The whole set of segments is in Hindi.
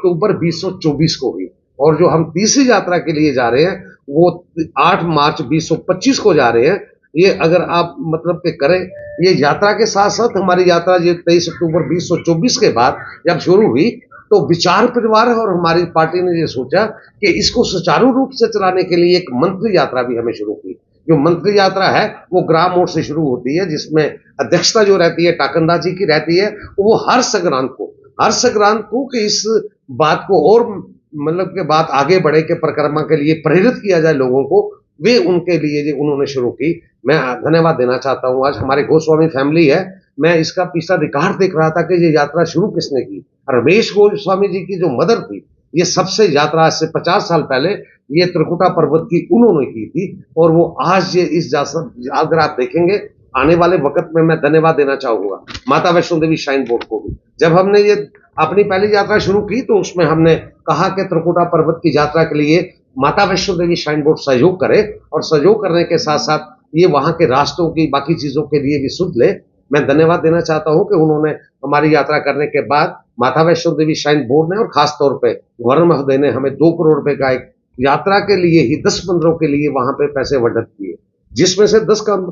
अक्टूबर 2024 को हुई, और जो हम तीसरी यात्रा के लिए जा रहे हैं वो 8 मार्च 2025 को जा रहे हैं। ये अगर आप मतलब के करें, ये यात्रा के साथ साथ हमारी यात्रा ये 23 अक्टूबर 2024 के बाद जब शुरू हुई तो विचार परिवार और हमारी पार्टी ने ये सोचा कि इसको सुचारू रूप से चलाने के लिए एक मंत्री यात्रा भी हमें शुरू की। जो मंत्री यात्रा है वो ग्राम मोड़ से शुरू होती है, जिसमें अध्यक्षता जो रहती है टाकनदास जी की रहती है। वो हर संक्रांत को कि इस बात को और मतलब के बात आगे बढ़े के परिक्रमा के लिए प्रेरित किया जाए लोगों को, वे उनके लिए उन्होंने शुरू की। मैं धन्यवाद देना चाहता हूँ। आज हमारे गोस्वामी फैमिली है, मैं इसका पिछला रिकॉर्ड देख रहा था कि ये यात्रा शुरू किसने की। रमेश गोस्वामी जी की जो मदर थी, ये सबसे यात्रा आज से 50 साल पहले ये त्रिकुटा पर्वत की उन्होंने की थी, और वो आज ये इस अगर आप देखेंगे आने वाले वक्त में, मैं धन्यवाद देना चाहूंगा माता वैष्णो देवी श्राइन बोर्ड को भी। जब हमने ये अपनी पहली यात्रा शुरू की तो उसमें हमने कहा कि त्रिकुटा पर्वत की यात्रा के लिए माता वैष्णो देवी श्राइन बोर्ड सहयोग करे, और सहयोग करने के साथ साथ ये वहां के रास्तों की बाकी चीजों के लिए भी सुध ले। मैं धन्यवाद देना चाहता हूं कि उन्होंने हमारी यात्रा करने के बाद माता वैष्णो देवी श्राइन बोर्ड ने और खास तौर पे गवर्नर महोदय ने हमें 2 करोड़ रुपए का एक यात्रा के लिए ही 10 मंदिरों के लिए वहां पे पैसे आवंटित किए, जिसमें से 10 कम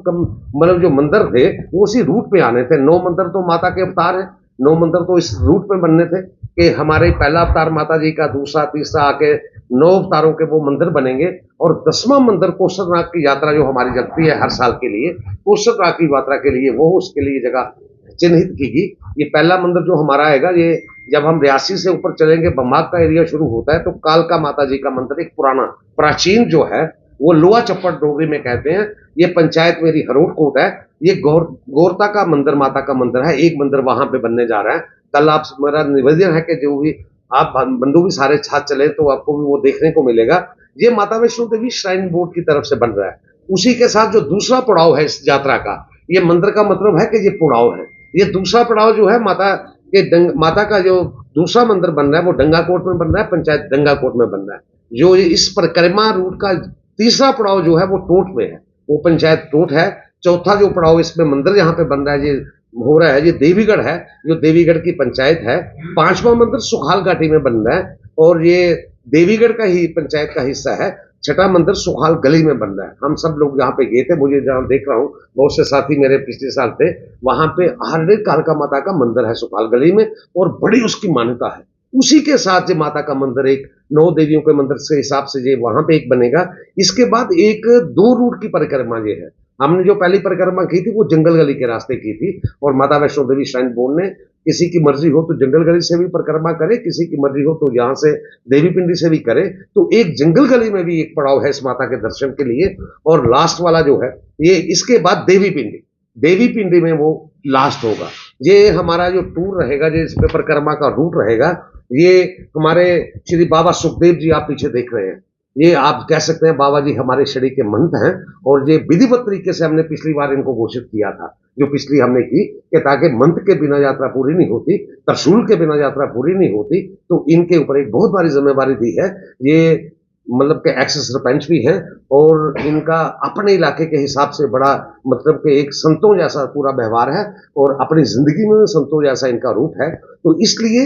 मतलब जो मंदिर थे वो उसी रूट पे आने थे। 9 मंदिर तो माता के अवतार है, 9 मंदिर तो इस रूट पे बनने थे कि हमारे पहला अवतार माता जी का, दूसरा तीसरा आके 9 अवतारों के वो मंदिर बनेंगे। और 10वां मंदिर कोसरनाग की यात्रा जो हमारी लगती है हर साल के लिए, कोसरनाग की यात्रा के लिए वो उसके लिए जगह चिन्हित की गई। ये पहला मंदिर जो हमारा आएगा, ये जब हम रियासी से ऊपर चलेंगे बमाग का एरिया शुरू होता है तो कालका माता जी का मंदिर, एक पुराना प्राचीन जो है वो लोहा चप्पड़ डोगरी में कहते हैं। ये पंचायत मेरी हरोट कोट है। ये गौरता का मंदिर, माता का मंदिर है। एक मंदिर वहां पे बनने जा रहा है। कल आप, मेरा निवेदन है कि जो भी आप बंधु भी सारे साथ चले तो आपको भी वो देखने को मिलेगा। ये माता वैष्णो देवी श्राइन बोर्ड की तरफ से बन रहा है। उसी के साथ जो दूसरा पड़ाव है इस यात्रा का, ये मंदिर का मतलब है कि ये पड़ाव है। ये दूसरा पड़ाव जो है माता का जो दूसरा मंदिर बन रहा है वो डंगाकोट में बन रहा है, पंचायत डंगाकोट में बन रहा है। जो इस परिक्रमा रूट का तीसरा पड़ाव जो है वो टोट में है, वो पंचायत टोट है। चौथा जो पड़ाव इसमें मंदिर यहाँ पे बन रहा है, ये हो रहा है, ये देवीगढ़ है, जो देवीगढ़ की पंचायत है। 5वां मंदिर सुखाल घाटी में बन रहा है और ये देवीगढ़ का ही पंचायत का हिस्सा है। 6वां मंदिर सुखाल गली में बन रहा है। हम सब लोग यहाँ पे गए थे, मुझे जहाँ देख रहा हूँ बहुत से साथी मेरे पिछले साल थे, वहां पे हार्डे कालका माता का मंदिर है सुखाल गली में, और बड़ी उसकी मान्यता है। उसी के साथ ये माता का मंदिर एक 9 देवियों के मंदिर के हिसाब से ये वहां पे एक बनेगा। इसके बाद एक 2 रूट की परिक्रमा ये है। हमने जो पहली परिक्रमा की थी वो जंगल गली के रास्ते की थी, और माता वैष्णो देवी श्राइन बोर्ड ने किसी की मर्जी हो तो जंगल गली से भी परिक्रमा करे, किसी की मर्जी हो तो यहाँ से देवी पिंडी से भी करे। तो एक जंगल गली में भी एक पड़ाव है इस माता के दर्शन के लिए। और लास्ट वाला जो है ये इसके बाद देवी पिंडी में वो लास्ट होगा। ये हमारा जो टूर रहेगा, जो इस पे परिक्रमा का रूट रहेगा, ये हमारे श्री बाबा सुखदेव जी आप पीछे देख रहे हैं, ये आप कह सकते हैं बाबा जी हमारे श्री के महंत हैं। और ये विधिवत तरीके से हमने पिछली बार इनको घोषित किया था, जो पिछली हमने की, कि ताकि मंत्र के बिना यात्रा पूरी नहीं होती, त्रिशूल के बिना यात्रा पूरी नहीं होती। तो इनके ऊपर एक बहुत बड़ी जिम्मेवारी दी है। ये मतलब के एक्स सरपंच भी हैं, और इनका अपने इलाके के हिसाब से बड़ा मतलब के एक संतों जैसा पूरा व्यवहार है, और अपनी जिंदगी में संतों जैसा इनका रूप है। तो इसलिए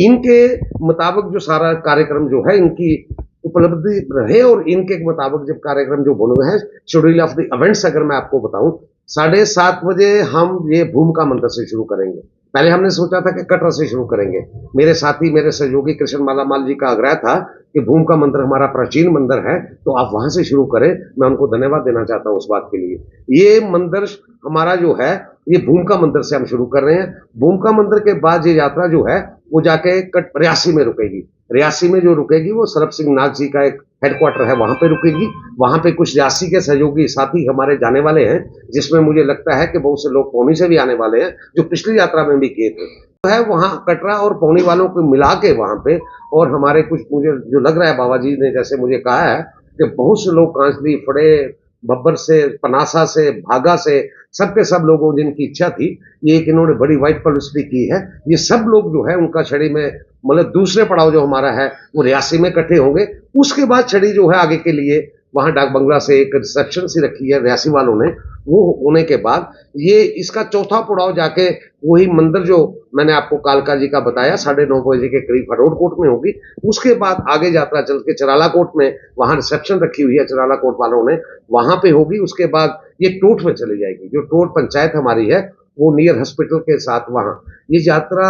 इनके मुताबिक जो सारा कार्यक्रम जो है इनकी उपलब्धि रहे, और इनके मुताबिक जब कार्यक्रम जो बने हैं, शेड्यूल ऑफ द इवेंट्स अगर मैं आपको बताऊं, 7:30 बजे हम ये भूमिका मंत्र से शुरू करेंगे। पहले हमने सोचा था कि कटरा से शुरू करेंगे। मेरे साथी, मेरे सहयोगी कृष्ण मालामाल जी का आग्रह था कि भूमिका मंदिर हमारा प्राचीन मंदिर है तो आप वहां से शुरू करें। मैं उनको धन्यवाद देना चाहता हूं उस बात के लिए। ये मंदिर हमारा जो है ये भूमिका मंदिर से हम शुरू कर रहे हैं। भूमिका मंदिर के बाद ये यात्रा जो है वो जाके रियासी में रुकेगी। रियासी में जो रुकेगी वो सरब सिंह नाथ जी का एक हेडक्वार्टर है, वहां पे रुकेगी। वहां पे कुछ रियासी के सहयोगी साथी हमारे जाने वाले हैं, जिसमें मुझे लगता है कि बहुत से लोग पौनी से भी आने वाले हैं, जो पिछली यात्रा में भी किए थे। तो है वहां कटरा और पौनी वालों को मिला के वहां पे, और हमारे कुछ, मुझे जो लग रहा है बाबा जी ने जैसे मुझे कहा है कि बहुत से लोग कांचली, फड़े, बब्बर से, पनासा से, भागा से, सबके सब लोगों जिनकी इच्छा थी, ये एक इन्होंने बड़ी वाइट पब्लिसिटी की है। ये सब लोग जो है उनका छड़ी में मतलब दूसरे पड़ाव जो हमारा है वो रियासी में इकट्ठे होंगे। उसके बाद छड़ी जो है आगे के लिए वहां डाक बंगला से एक रिसेप्शन सी रखी है रियासी वालों ने। वो होने के बाद ये इसका चौथा पड़ाव जाके वही मंदिर जो मैंने आपको कालका जी का बताया 9:30 बजे के करीब हरोड़ कोट में होगी। उसके बाद आगे यात्रा चल के चराला कोट में वहां रिसेप्शन रखी हुई है चराला कोट वालों ने, वहां पे होगी। उसके बाद ये टोट में चली जाएगी, जो टोट पंचायत हमारी है वो नियर हॉस्पिटल के साथ वहां। ये यात्रा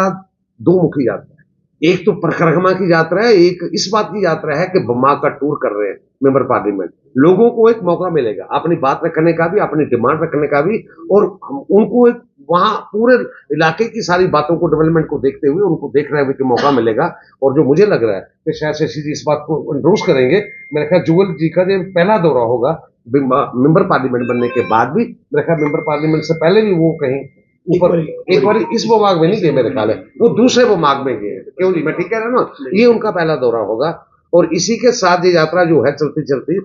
दो मुखी यात्रा है, एक तो परिक्रमा की यात्रा है, एक इस बात की यात्रा है कि मां का टूर कर रहे हैं मेंबर पार्लियामेंट। लोगों को एक मौका मिलेगा अपनी बात रखने का भी, अपनी डिमांड रखने का भी, और उनको एक वहां पूरे इलाके की सारी बातों को डेवलपमेंट को देखते हुए उनको देखने हुए कि मौका मिलेगा। और जो मुझे लग रहा है कि शायद शशि जी इस बात को इंट्रोड्यूस करेंगे, मेरे ख्याल जुगल जी का जो पहला दौरा होगा मेंबर पार्लियामेंट बनने के बाद भी, मेरे ख्याल मेंबर पार्लियामेंट से पहले भी वो कहीं ऊपर एक बार इस विभाग में नहीं गए, मेरे ख्याल है वो दूसरे विभाग में गए। क्यों जी, मैं ठीक कह रहा हूँ ना? ये उनका पहला दौरा होगा। और इसी के साथ ये यात्रा जो है चलती चलती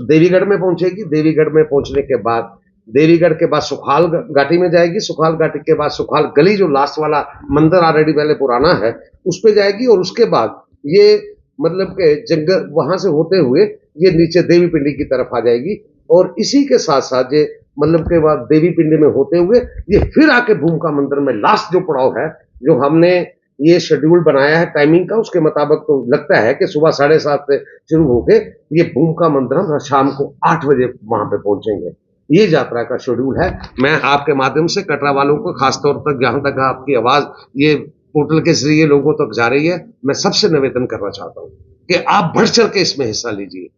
देवीगढ़ में पहुंचेगी। देवीगढ़ में पहुंचने के बाद देवीगढ़ के बाद सुखाल घाटी में जाएगी। सुखाल घाटी के बाद सुखाल गली जो लास्ट वाला मंदिर ऑलरेडी पहले पुराना है उस पे जाएगी। और उसके बाद ये मतलब के जंगल वहां से होते हुए ये नीचे देवी पिंडी की तरफ आ जाएगी। और इसी के साथ साथ ये मतलब के बाद देवी पिंडी में होते हुए ये फिर आके भूमिका मंदिर में लास्ट जो पड़ाव है, जो हमने ये शेड्यूल बनाया है टाइमिंग का, उसके मुताबिक तो लगता है कि सुबह 7:30 से शुरू होके ये भूमिका मंदिर हम शाम को 8 बजे वहां पे पहुंचेंगे। ये यात्रा का शेड्यूल है। मैं आपके माध्यम से कटरा वालों को खासतौर पर जहां तक आपकी आवाज ये पोर्टल के जरिए लोगों तक जा रही है, मैं सबसे निवेदन करना चाहता हूँ कि आप बढ़ चढ़ के इसमें हिस्सा लीजिए।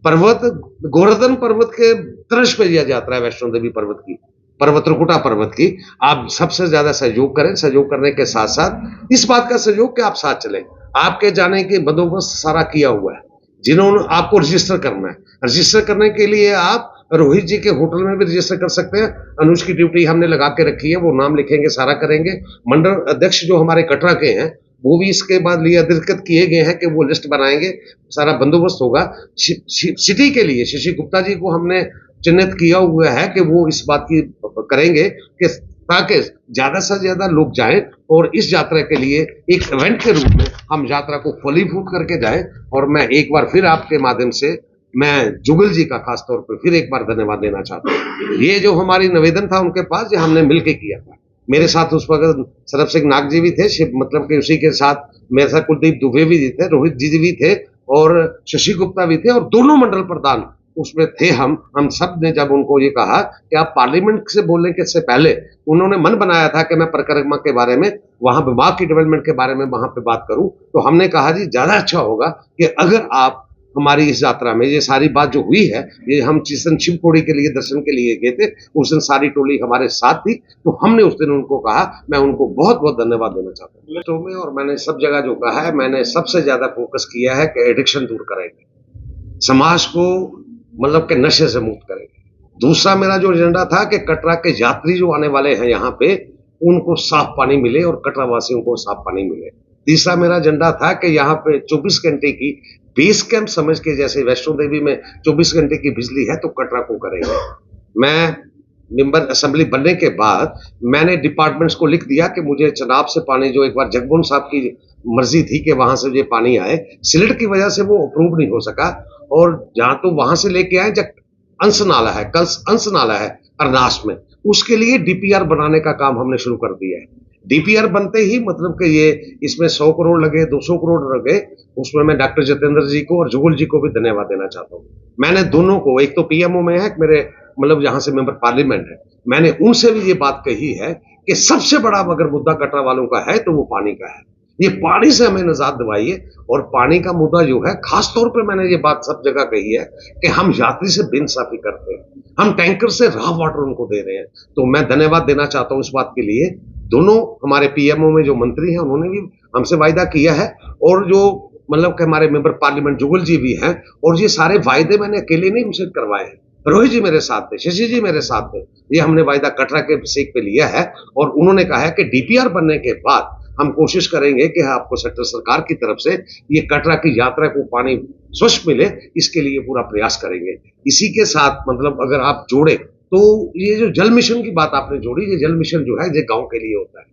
पर्वत गोवर्धन पर्वत के तर्ज पे यह यात्रा है वैष्णो देवी पर्वत की, पर्वत त्रिकुटा पर्वत की। आप सबसे ज्यादा सहयोग करें। सहयोग करने के साथ साथ इस बात का सहयोग कि आप साथ चलें। आपके जाने के बंदोबस्त सारा किया हुआ है। जिन्होंने आपको रजिस्टर करना है, रजिस्टर करने के लिए आप रोहित जी के होटल में भी रजिस्टर कर सकते हैं। अनुज की ड्यूटी हमने लगा के रखी है, वो नाम लिखेंगे, सारा करेंगे। मंडल अध्यक्ष जो हमारे कटरा के हैं वो भी इसके बाद लिए अधिकृत किए गए हैं कि वो लिस्ट बनाएंगे, सारा बंदोबस्त होगा। सिटी के लिए शशि गुप्ता जी को हमने चिन्हित किया हुआ है कि वो इस बात की करेंगे कि ताकि ज्यादा से ज्यादा लोग जाएं और इस यात्रा के लिए एक इवेंट के रूप में हम यात्रा को फलीभूत करके जाएं। और मैं एक बार फिर आपके माध्यम से मैं जुगल जी का खास तौर पर फिर एक बार धन्यवाद देना चाहता हूँ। ये जो हमारी निवेदन था उनके पास, ये हमने मिलकर किया था। मेरे साथ उस वक्त सरब सिंह नाग जी भी थे, मतलब कि उसी के साथ मेरे साथ कुलदीप दुबे भी थे, रोहित जी भी थे और शशि गुप्ता भी थे, और दोनों मंडल प्रधान उसमें थे। हम सब ने जब उनको ये कहा कि आप पार्लियामेंट से बोलने के से पहले उन्होंने मन बनाया था कि मैं परिक्रमा के बारे में, वहां विभाग की डेवलपमेंट के बारे में वहां पे बात करूं, तो हमने कहा जी ज्यादा अच्छा होगा कि अगर आप हमारी इस यात्रा में ये सारी बात जो हुई है, ये हम जिस दिन शिवखोड़ी के लिए दर्शन के लिए गए थे उस दिन सारी टोली हमारे साथ थी, तो हमने उस दिन उनको कहा, मैं उनको बहुत बहुत धन्यवाद देना चाहता हूँ। तो में और मैंने सब जगह जो कहा है, मैंने सबसे ज्यादा फोकस किया है कि एडिक्शन दूर करेंगे, समाज को मतलब के नशे से मुक्त करेंगे। दूसरा मेरा जो एजेंडा था कि कटरा के यात्री जो आने वाले हैं यहाँ पे उनको साफ पानी मिले और कटरा वासियों को साफ पानी मिले। तीसरा मेरा एजेंडा था कि यहाँ पे 24 घंटे की बेस कैंप समझ के, जैसे वैष्णो देवी में 24 घंटे की बिजली है तो कटरा को करेंगे। मैं मेंबर असेंबली बनने के बाद मैंने डिपार्टमेंट्स को लिख दिया कि मुझे चनाब से पानी, जो एक बार जगमोहन साहब की मर्जी थी कि वहां से ये पानी आए, सिलेट की वजह से वो अप्रूव नहीं हो सका, और जहां तो वहां से लेके आए, जब अंश नाला है, कल अंश नाला है अरनास में, उसके लिए डीपीआर बनाने का काम हमने शुरू कर दिया है। डीपीआर बनते ही मतलब कि ये इसमें 100 करोड़ लगे, 200 करोड़ लगे, उसमें मैं डॉक्टर जितेंद्र जी को और जुगल जी को भी धन्यवाद देना चाहता हूँ। मैंने दोनों को, एक तो पीएमओ में है मेरे, मतलब यहाँ से मेंबर पार्लियामेंट है, मैंने उनसे भी ये बात कही है कि सबसे बड़ा अगर मुद्दा कटरा वालों का है तो वो पानी का है। ये पानी से हमें निजात दिवाइए। और पानी का मुद्दा जो है, खास तौर पे मैंने ये बात सब जगह कही है कि हम यात्री से बेइंसाफी करते हैं, हम टैंकर से रॉ वाटर उनको दे रहे हैं। तो मैं धन्यवाद देना चाहता हूं इस बात के लिए। दोनों हमारे पीएमओ में जो मंत्री हैं उन्होंने भी हमसे वायदा किया है, और जो मतलब कि हमारे मेंबर पार्लियामेंट जुगल जी भी हैं, और ये सारे वायदे मैंने अकेले नहीं उनसे करवाए हैं, रोहित जी मेरे साथ थे, शशि जी मेरे साथ थे। ये हमने वायदा कटरा के सेक पे लिया है, और उन्होंने कहा है कि डीपीआर बनने के बाद हम कोशिश करेंगे कि आपको सेंट्रल सरकार की तरफ से ये कटरा की यात्रा को पानी स्वच्छ मिले, इसके लिए पूरा प्रयास करेंगे। इसी के साथ मतलब अगर आप जोड़े तो ये जो जल मिशन की बात आपने जोड़ी, ये जल मिशन जो है ये गांव के लिए होता है।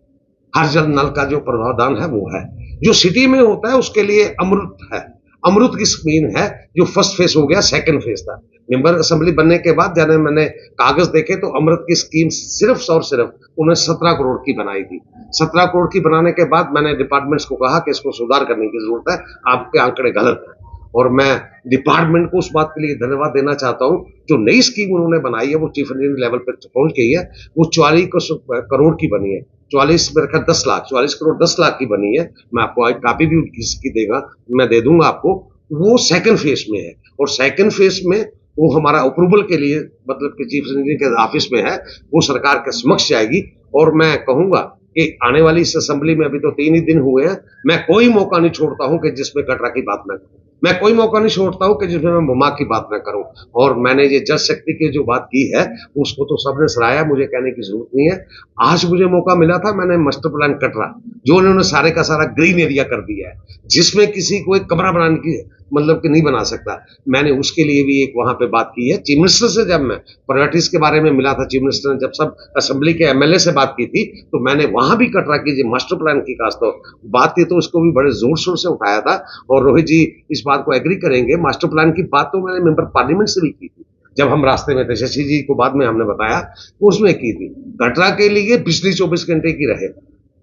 हर जल नल का जो प्रावधान है वो है, जो सिटी में होता है उसके लिए अमृत है। अमृत की स्कीम है जो फर्स्ट फेज हो गया, सेकंड फेज था। मेंबर असेंबली बनने के बाद जाने मैंने कागज देखे तो अमृत की स्कीम सिर्फ और सिर्फ उन्हें 17 करोड़ की बनाई थी। 17 करोड़ की बनाने के बाद मैंने डिपार्टमेंट्स को कहा कि इसको सुधार करने की जरूरत है, आपके आंकड़े गलत हैं। और मैं डिपार्टमेंट को उस बात के लिए धन्यवाद देना चाहता हूं, जो नई स्कीम उन्होंने बनाई है वो चीफ इंजीनियर लेवल पर पहुंच गई है। वो 44 करोड़ की बनी है, 44 मेरे ख्याल 10 लाख, 44 करोड़ 10 लाख की बनी है। मैं आपको एक कापी भी किसी की देगा, मैं दे दूंगा आपको। वो सेकंड फेज में है और सेकंड फेज में वो हमारा अप्रूवल के लिए मतलब कि चीफ इंजीनियर के ऑफिस में है, वो सरकार के समक्ष जाएगी। और मैं कहूंगा कि आने वाली इस असेंबली में, अभी तो 3 ही दिन हुए हैं, मैं कोई मौका नहीं छोड़ता हूं कि जिसमें कटरा की बात ना करूं। मैं कोई मौका नहीं छोड़ता हूं कि जिसमें मैं मुमा की बात ना करूं। और मैंने ये जल शक्ति की जो बात की है उसको तो सबने सराहया, मुझे कहने की जरूरत नहीं है। आज मुझे मौका मिला था, मैंने मास्टर प्लान कटरा जो उन्होंने सारे का सारा ग्रीन एरिया कर दिया है, जिसमें किसी को एक कमरा बनाने की मतलब कि नहीं बना सकता, मैंने उसके लिए भी एक वहां पे बात की है। चीफ मिनिस्टर से जब मैं प्रायोरिटीज के बारे में मिला था, चीफ मिनिस्टर ने जब सब असेंबली के एमएलए से बात की थी, तो मैंने वहां भी कटरा की जो मास्टर प्लान की खास तो बात थी, तो उसको भी बड़े जोर शोर से उठाया था। और रोहित जी इस बात को एग्री करेंगे, मास्टर प्लान की बात तो मैंने मेंबर पार्लियामेंट से भी की थी, जब हम रास्ते में थे, शशि जी को बाद में हमने बताया, उसमें की थी। कटरा के लिए बिजली 24 घंटे की रहे।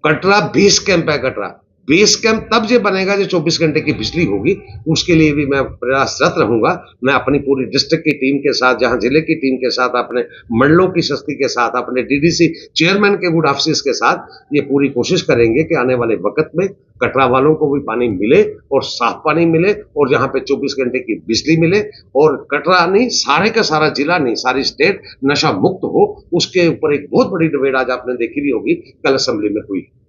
कटरा बेस कैंप है, कटरा बेस कैंप तब जो बनेगा जो 24 घंटे की बिजली होगी, उसके लिए भी मैं प्रयासरत रहूंगा। मैं अपनी पूरी डिस्ट्रिक्ट की टीम के साथ, जहां जिले की टीम के साथ, अपने मंडलों की शक्ति के साथ, अपने डीडीसी चेयरमैन के गुड ऑफिस के साथ ये पूरी कोशिश करेंगे कि आने वाले वक्त में कटरा वालों को भी पानी मिले और साफ पानी मिले, और जहां पे 24 घंटे की बिजली मिले, और कटरा नहीं सारे का सारा जिला नहीं सारी स्टेट नशा मुक्त हो। उसके ऊपर एक बहुत बड़ी डिबेट आज आपने देखी भी होगी, कल असेंबली में हुई।